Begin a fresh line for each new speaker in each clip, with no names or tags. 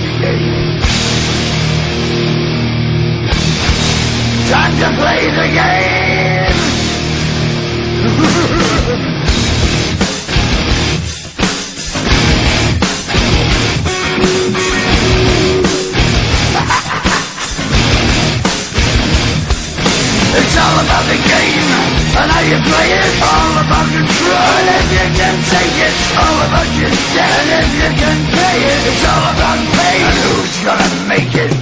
the game. Time to play the game. It's all about the game and how you play it. All about control, and if you can take it, all about your debt. And if you can pay it, it's all about pain. And who's gonna make it?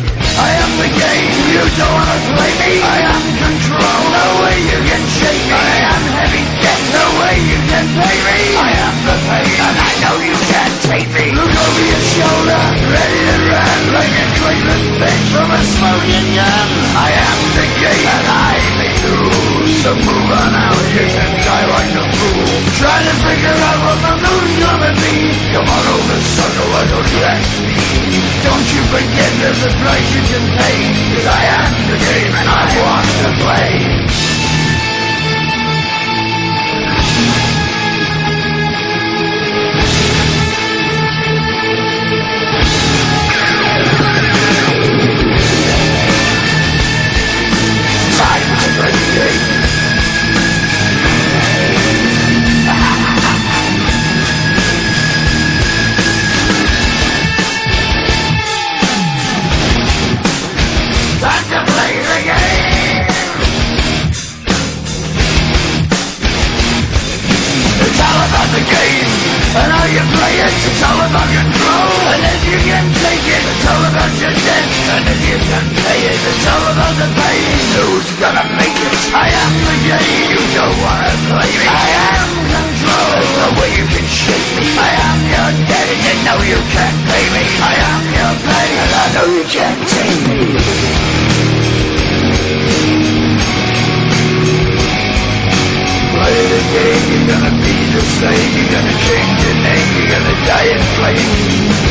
I am the game. You don't wanna play me. I am control. No way you can shake me. I am heavy debt. No way you can pay me. I am the pain, and I know you can't take me. Look over your shoulder, ready to run like a Cleveland bitch from a smoking gun. I am the game, and I may lose. So move on out, you can die like a fool. Trying to figure out what the moon's gonna be. Come on over, sucker, why don't you ask me? Don't you forget there's a price you can pay. 'Cause I am the game and I want to play. Time to play the game. Time to play the game. It's all about the game and how you play it. It's all about control, and if you can take it, it's all about your debt. And if you can pay it, it's all about the pain. Who's gonna make it? I am the game. You don't wanna play me. I am control. There's no way you can shake me. I am your debt, and you know you can't pay me. I am your pain, and I know you can't take me. Play the game, you're gonna be the same. You're gonna change your name, you're gonna die in flames.